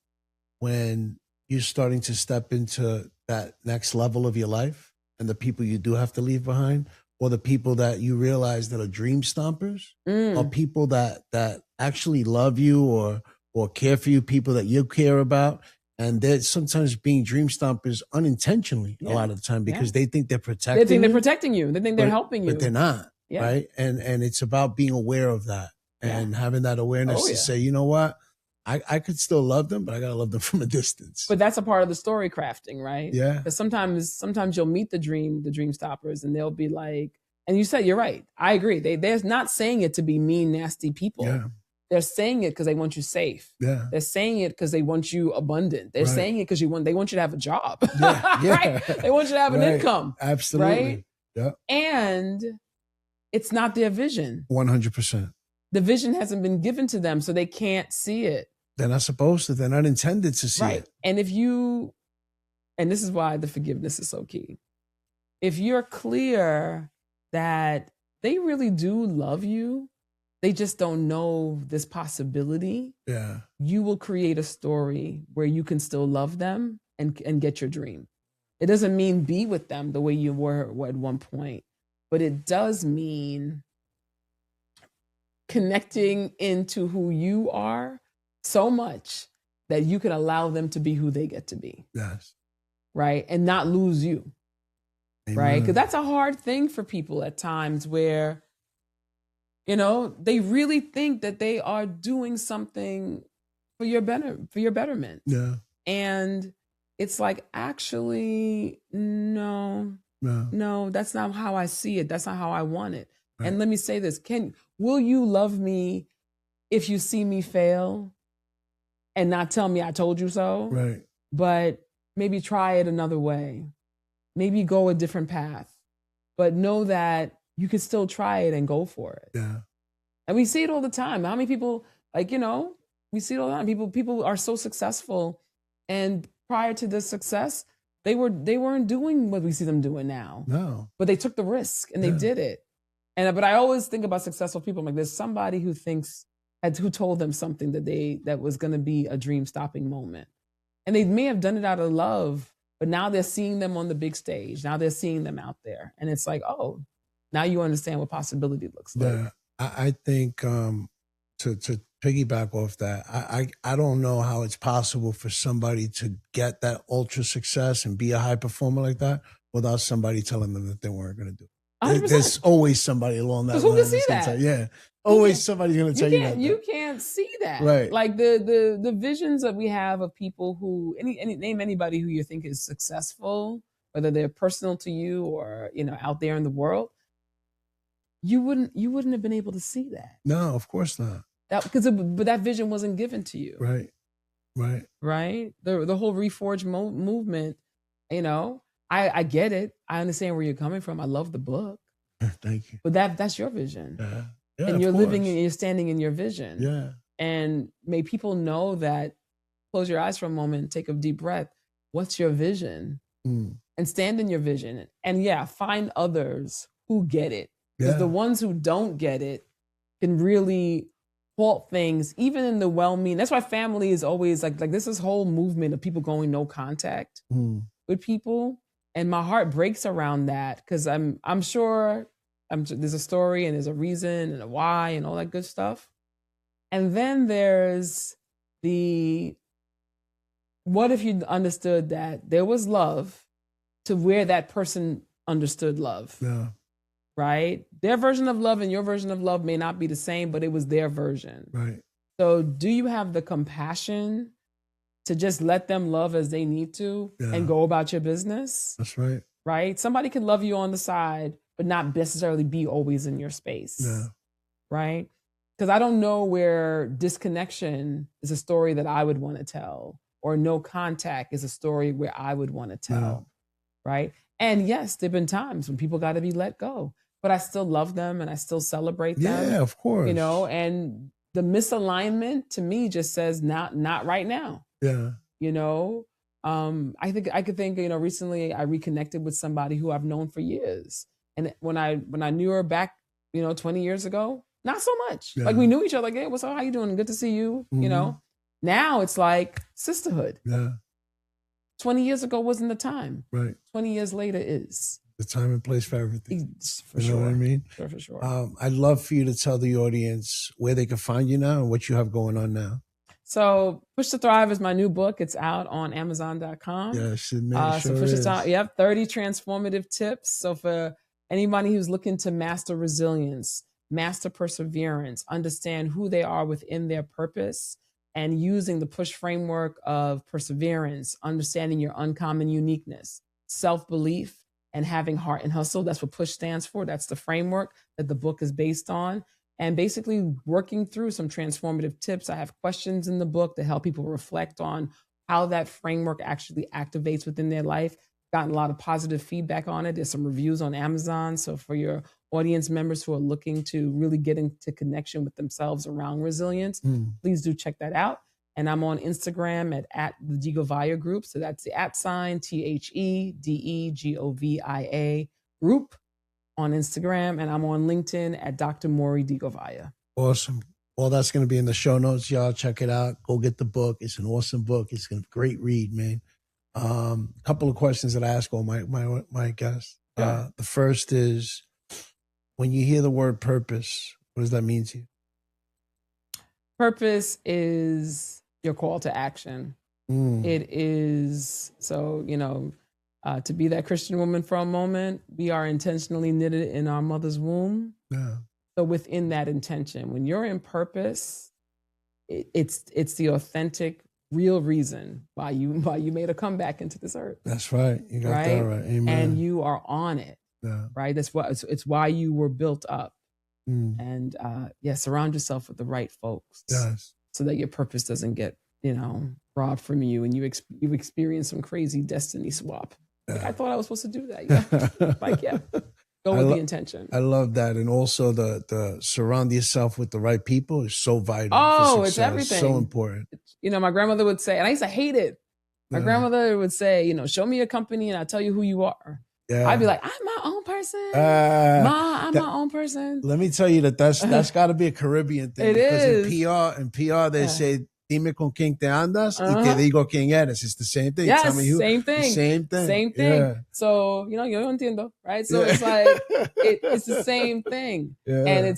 when you're starting to step into that next level of your life and the people you do have to leave behind, or the people that you realize that are dream stompers, or people that actually love you or care for you, people that you care about. And they're sometimes being dream stompers unintentionally a lot of the time because they think they're protecting you. They think they're protecting you. They think they're helping you. But they're not, Yeah. right? And it's about being aware of that and having that awareness to say, you know what? I could still love them, but I got to love them from a distance. But that's a part of the story crafting, right? Yeah. Because sometimes you'll meet the dream stoppers, and they'll be like, and you said, you're right. I agree. They're not saying it to be mean, nasty people. Yeah. They're saying it because they want you safe. Yeah. They're saying it because they want you abundant. They're saying it because they want you to have a job. Yeah. Right? They want you to have an income. Absolutely. Right? Yeah. And it's not their vision. 100%. The vision hasn't been given to them, so they can't see it. They're not supposed to. They're not intended to see it. And and this is why the forgiveness is so key. If you're clear that they really do love you, they just don't know this possibility. Yeah. You will create a story where you can still love them and get your dream. It doesn't mean be with them the way you were at one point, but it does mean connecting into who you are so much that you can allow them to be who they get to be. Yes. Right? And not lose you. Amen. Right? Because that's a hard thing for people at times where, they really think that they are doing something for your betterment. Yeah. And it's like, actually, no, that's not how I see it. That's not how I want it. Right. And let me say this, will you love me if you see me fail and not tell me I told you so? Right. But maybe try it another way. Maybe go a different path. But know that you can still try it and go for it. Yeah. And we see it all the time. How many people, we see it all the time. People are so successful, and prior to this success, they weren't doing what we see them doing now. No. But they took the risk and they did it. But I always think about successful people. I'm like, there's somebody who told them something that was going to be a dream stopping moment. And they may have done it out of love, but now they're seeing them on the big stage. Now they're seeing them out there. And it's like, oh, now you understand what possibility looks like. Yeah. I think to piggyback off that, I don't know how it's possible for somebody to get that ultra success and be a high performer like that without somebody telling them that they weren't going to do it. 100%. There's always somebody along that 'Cause who line can see that's gonna that? tell- yeah, always somebody's going to tell you that. You can't see that. Right. Like the visions that we have of people who name anybody who you think is successful, whether they're personal to you or, you know, out there in the world, you wouldn't have been able to see that. No, of course not. But that vision wasn't given to you. Right. Right. The whole Reforge movement, you know, I get it. I understand where you're coming from. I love the book. Thank you. But that's your vision. Yeah, and of you're living course. and you're standing in your vision. Yeah. And may people know that. Close your eyes for a moment, take a deep breath. What's your vision? Mm. And stand in your vision. And yeah, find others who get it. Because Yeah. the ones who don't get it can really fault things, even in the well-meaning. That's why family is always like this whole movement of people going no contact with people. And my heart breaks around that because I'm sure there's a story and there's a reason and a why and all that good stuff. And then there's what if you understood that there was love to where that person understood love? Yeah. Right? Their version of love and your version of love may not be the same, but it was their version. Right. So do you have the compassion to just let them love as they need to and go about your business? That's right. Right? Somebody can love you on the side, but not necessarily be always in your space. Yeah. Right? Because I don't know where disconnection is a story that I would want to tell, or no contact is a story where I would want to tell. Right? And yes, there have been times when people got to be let go, but I still love them and I still celebrate them. Yeah, of course. You know, and the misalignment to me just says not right now. Yeah. You know, I could think, you know, recently I reconnected with somebody who I've known for years. And when I knew her back, you know, 20 years ago, not so much. Yeah. Like we knew each other, like, hey, what's up? How you doing? Good to see you. You know, now it's like sisterhood. Yeah. 20 years ago wasn't the time. Right. 20 years later is. The time and place for everything. For you sure. know what I mean? Sure, for sure. I'd love for you to tell the audience where they can find you now and what you have going on now. So Push to Thrive is my new book. It's out on Amazon.com. Yes, it sure so Push to is. Thrive, 30 transformative tips. So for anybody who's looking to master resilience, master perseverance, understand who they are within their purpose, and using the PUSH framework of perseverance, understanding your uncommon uniqueness, self-belief, and having heart and hustle. That's what PUSH stands for. That's the framework that the book is based on. And basically working through some transformative tips. I have questions in the book to help people reflect on how that framework actually activates within their life. Gotten a lot of positive feedback on it. There's some reviews on Amazon. So for your audience members who are looking to really get into connection with themselves around resilience, please do check that out. And I'm on Instagram at the Degovia Group. So that's the @ TheDegovia group on Instagram. And I'm on LinkedIn at Dr. Maury Degovia. Awesome. All that's going to be in the show notes. Y'all check it out. Go get the book. It's an awesome book. It's a great read, man. A couple of questions that I ask all my guests. Yeah. The first is, when you hear the word purpose, what does that mean to you? Purpose is your call to action. It is, so, you know, to be that Christian woman for a moment, we are intentionally knitted in our mother's womb. Yeah. So within that intention, when you're in purpose, it's the authentic, real reason why you made a comeback into this earth. That's right. You got Right? that right. Amen. And you are on it. Yeah. Right? That's what it's why you were built up. Mm. And surround yourself with the right folks. Yes. So that your purpose doesn't get, you know, robbed from you and you experience some crazy destiny swap. Like, I thought I was supposed to do that. Yeah. Go with the intention. I love that. And also the surround yourself with the right people is so vital. Oh, for it's success. everything. So important. You know, my grandmother would say, and I used to hate it. My grandmother would say, you know, show me a company and I'll tell you who you are. Yeah. I'd be like, I'm my own person. I'm my own person. Let me tell you that's got to be a Caribbean thing. It because is. in PR they say, dime con quién te andas y te digo quién eres. It's the same thing. Yes, Tell me who. same thing. Same thing. Same thing. Yeah. So, you know, yo entiendo, right? So it's like, it's the same thing. Yeah. And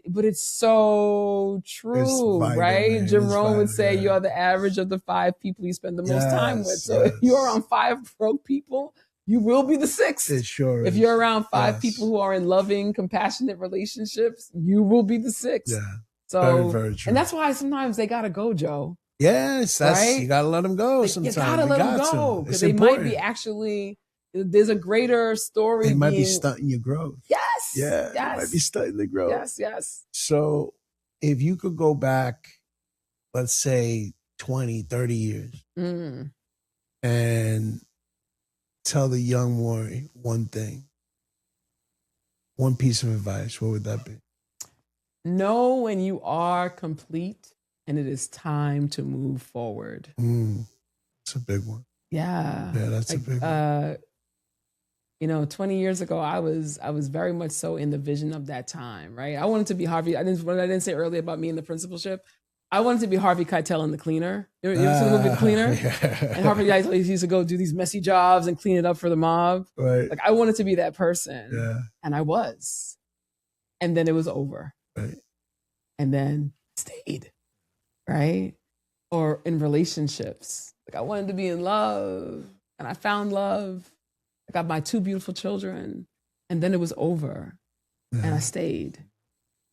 but it's so true, It's vital, right? man. It's Jerome would vital, say yeah. you're the average of the 5 people you spend the most time with. So if Yes. you're on 5 broke people, you will be the sixth. It sure is. If you're around five Yes. people who are in loving, compassionate relationships, you will be the sixth. Yeah. So, Very, very true. and that's why sometimes they gotta go, Joe. Yes, Right? you gotta let them go You sometimes. gotta let them go because they might be actually. There's a greater story. They might be stunting your growth. Yes. Yeah, Yes. they might be stunting the growth. Yes. Yes. So if you could go back, let's say 20, 30 years Mm. and tell the young Maury one thing, one piece of advice, what would that be? Know when you are complete and it is time to move forward. That's a big one. Yeah. Yeah, that's a big one. 20 years ago, I was very much so in the vision of that time, right? I wanted to be Harvey. What I didn't say earlier about me in the principalship, I wanted to be Harvey Keitel in The Cleaner. You ever seen the movie The Cleaner? Yeah. And Harvey Keitel used to go do these messy jobs and clean it up for the mob. Right. Like I wanted to be that person. Yeah. And I was. And then it was over. Right. And then stayed. Right? Or in relationships. Like I wanted to be in love. And I found love. I got my 2 beautiful children, and then it was over, and I stayed,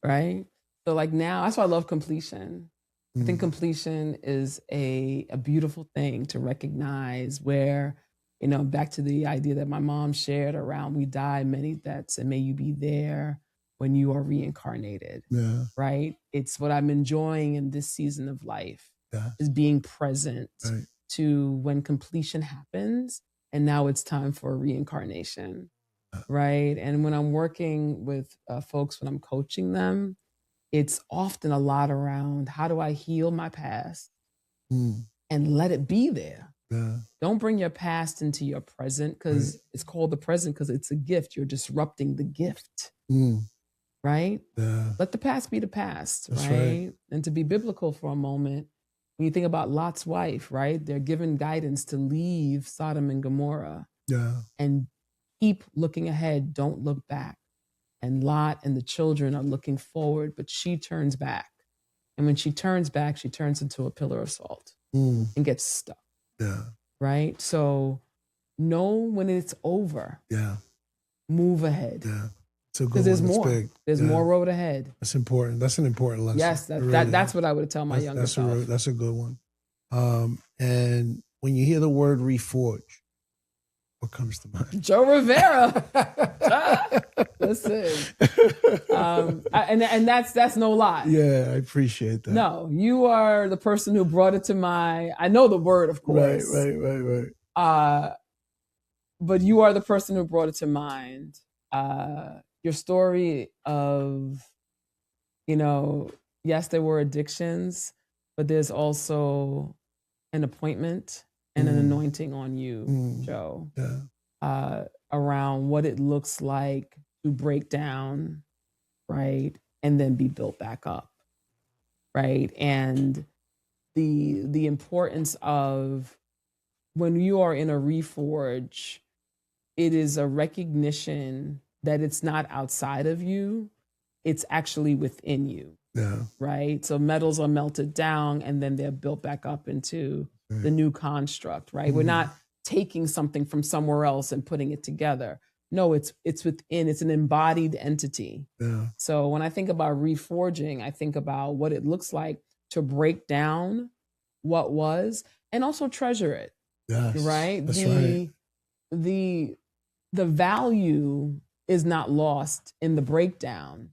right? So like now, that's why I love completion. I think completion is a beautiful thing to recognize where, back to the idea that my mom shared around we die many deaths, and may you be there when you are reincarnated, right? It's what I'm enjoying in this season of life is being present to when completion happens. And now it's time for reincarnation, right? And when I'm working with folks, when I'm coaching them, it's often a lot around how do I heal my past and let it be there. Don't bring your past into your present because it's called the present because it's a gift. You're disrupting the gift, right? Let the past be the past, right? And to be biblical for a moment, when you think about Lot's wife, right? They're given guidance to leave Sodom and Gomorrah and keep looking ahead. Don't look back. And Lot and the children are looking forward, but she turns back. And when she turns back, she turns into a pillar of salt and gets stuck. Right? So know when it's over. Move ahead. Because there's more. Big. There's more road ahead. That's important. That's an important lesson. Yes, that's what I would tell my younger self. That's a good one. And when you hear the word reforge, what comes to mind? Joe Rivera. Listen, and that's no lie. Yeah, I appreciate that. No, you are the person who brought it to my. I know the word, of course. Right. But you are the person who brought it to mind. Your story of, yes, there were addictions, but there's also an appointment and an anointing on you, Joe, around what it looks like to break down, right, and then be built back up, right? And the importance of when you are in a reforge, it is a recognition that it's not outside of you, it's actually within you, right? So metals are melted down and then they're built back up into the new construct, right? We're not taking something from somewhere else and putting it together. No, it's within, it's an embodied entity. So when I think about reforging, I think about what it looks like to break down what was and also treasure it, right? That's right. The value is not lost in the breakdown.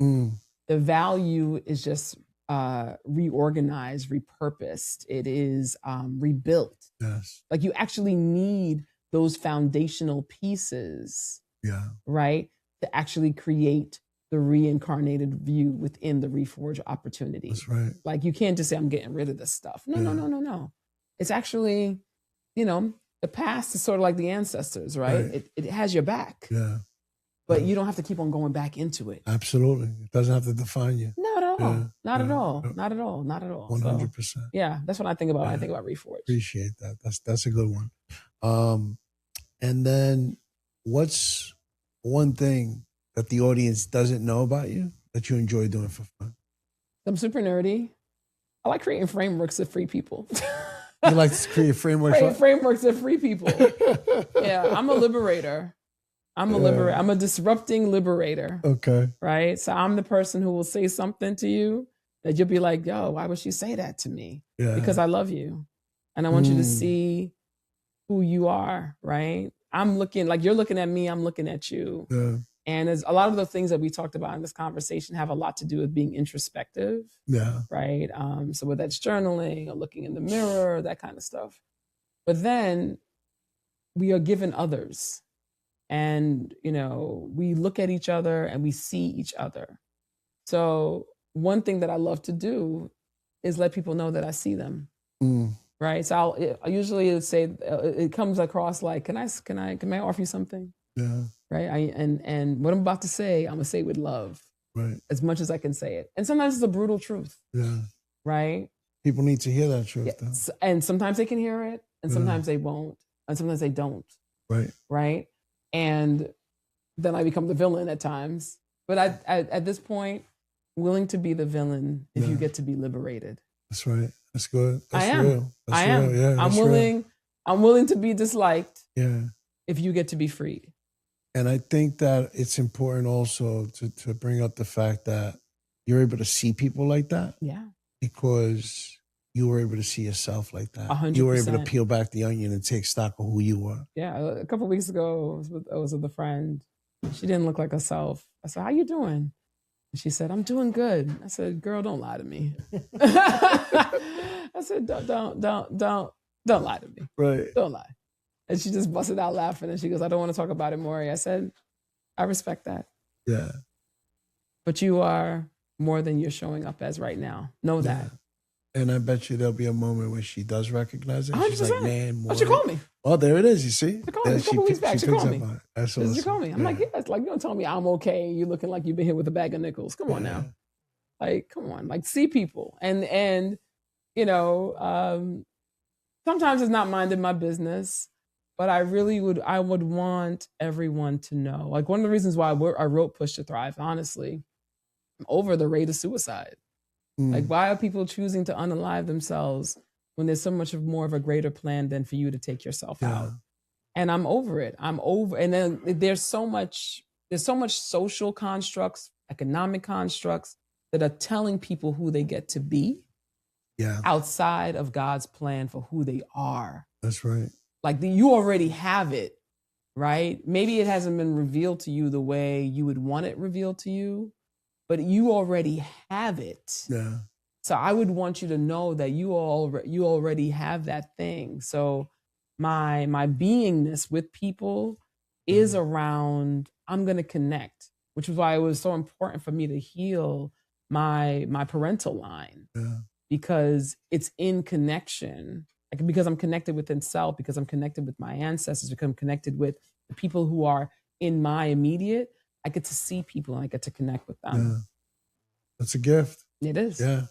The value is just reorganized, repurposed. It is rebuilt. Like you actually need those foundational pieces, right, to actually create the reincarnated view within the reforge opportunity. That's right. Like you can't just say, I'm getting rid of this stuff. No. It's actually, the past is sort of like the ancestors, right? It has your back. But you don't have to keep on going back into it. Absolutely. It doesn't have to define you. Not at all. Not at all. Not at all. Not at all. 100%. So, yeah, that's what I think about when I think about reforge. Appreciate that. That's a good one. And then what's one thing that the audience doesn't know about you that you enjoy doing for fun? I'm super nerdy. I like creating frameworks to free people. You like to create frameworks? Frameworks that free people. Yeah, I'm a liberator. I'm a disrupting liberator. Okay. Right? So I'm the person who will say something to you that you'll be like, yo, why would she say that to me? Yeah. Because I love you. And I want you to see who you are, right? I'm looking, like you're looking at me, I'm looking at you. Yeah. And as a lot of the things that we talked about in this conversation have a lot to do with being introspective. Yeah. Right? So whether that's journaling or looking in the mirror, that kind of stuff. But then we are given others. And, we look at each other and we see each other. So one thing that I love to do is let people know that I see them. Right? So I usually say, it comes across like, can I offer you something? Yeah. Right? And what I'm about to say, I'm gonna say it with love. Right. As much as I can say it. And sometimes it's a brutal truth. Yeah. Right? People need to hear that truth. Yeah. And sometimes they can hear it, and sometimes they won't, and sometimes they don't. Right. Right? And then I become the villain at times. But at this point, willing to be the villain if you get to be liberated. That's right. That's good. That's I am. real. That's I am. Real. Yeah, I'm willing. Real. I'm willing to be disliked. Yeah. If you get to be freed. And I think that it's important also to bring up the fact that you're able to see people like that. Yeah. Because you were able to see yourself like that. 100%. You were able to peel back the onion and take stock of who you were. Yeah. A couple of weeks ago, I was with a friend. She didn't look like herself. I said, how you doing? And she said, I'm doing good. I said, girl, don't lie to me. I said, don't lie to me. Right. Don't lie. And she just busted out laughing. And she goes, I don't want to talk about it, Maury. I said, I respect that. Yeah. But you are more than you're showing up as right now. Know that. And I bet you there'll be a moment where she does recognize it. 100%. She's like, man, Maury. She called me. Oh, there it is. You see? She called me a couple weeks back. She called me. That's awesome. She called me. I'm like, yeah. It's like, you don't tell me I'm okay. You looking like you've been hit with a bag of nickels. Come on now. Like, come on. Like, see people. And sometimes it's not minding my business. But I would want everyone to know. Like, one of the reasons why I wrote Push to Thrive, honestly, I'm over the rate of suicide. Like, why are people choosing to unalive themselves when there's so much more of a greater plan than for you to take yourself out? And I'm over it. And then there's so much social constructs, economic constructs that are telling people who they get to be outside of God's plan for who they are. That's right. Like you already have it, right? Maybe it hasn't been revealed to you the way you would want it revealed to you, but you already have it. Yeah. So I would want you to know that you already have that thing. So my beingness with people is around, I'm going to connect, which is why it was so important for me to heal my parental line, because it's in connection. Like, because I'm connected within self, because I'm connected with my ancestors, because I'm connected with the people who are in my immediate, I get to see people and I get to connect with them. Yeah. That's a gift. It is. Yeah.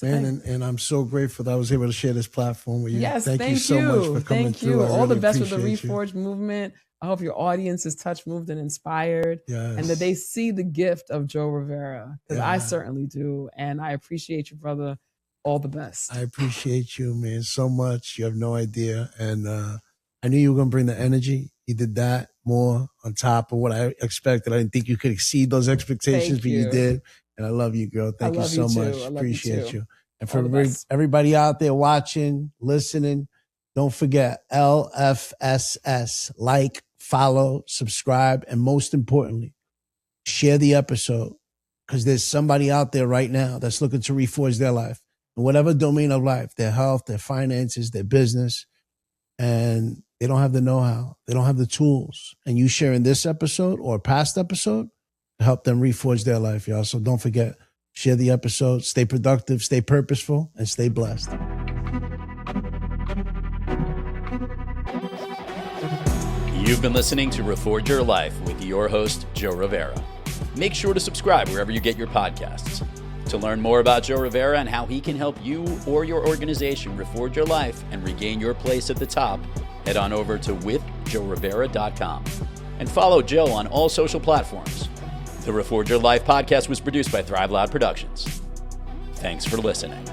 Man, and I'm so grateful that I was able to share this platform with you. Yes, thank you so much for coming through. All the best with the Reforged movement. I hope your audience is touched, moved, and inspired. Yes. And that they see the gift of Joe Rivera. Because I certainly do. And I appreciate you, brother. All the best. I appreciate you, man, so much. You have no idea. And I knew you were going to bring the energy. You did that more on top of what I expected. I didn't think you could exceed those expectations, but you did. And I love you, girl. Thank you so much. Appreciate you. And for everybody out there watching, listening, don't forget LFSS. Like, follow, subscribe, and most importantly, share the episode, because there's somebody out there right now that's looking to reforge their life in whatever domain of life, their health, their finances, their business, and they don't have the know-how. They don't have the tools. And you sharing this episode or a past episode to help them reforge their life, y'all. So don't forget, share the episode, stay productive, stay purposeful, and stay blessed. You've been listening to Reforge Your Life with your host, Joe Rivera. Make sure to subscribe wherever you get your podcasts. To learn more about Joe Rivera and how he can help you or your organization reforge your life and regain your place at the top, head on over to withjoerivera.com and follow Joe on all social platforms. The Reforge Your Life podcast was produced by Thrive Loud Productions. Thanks for listening.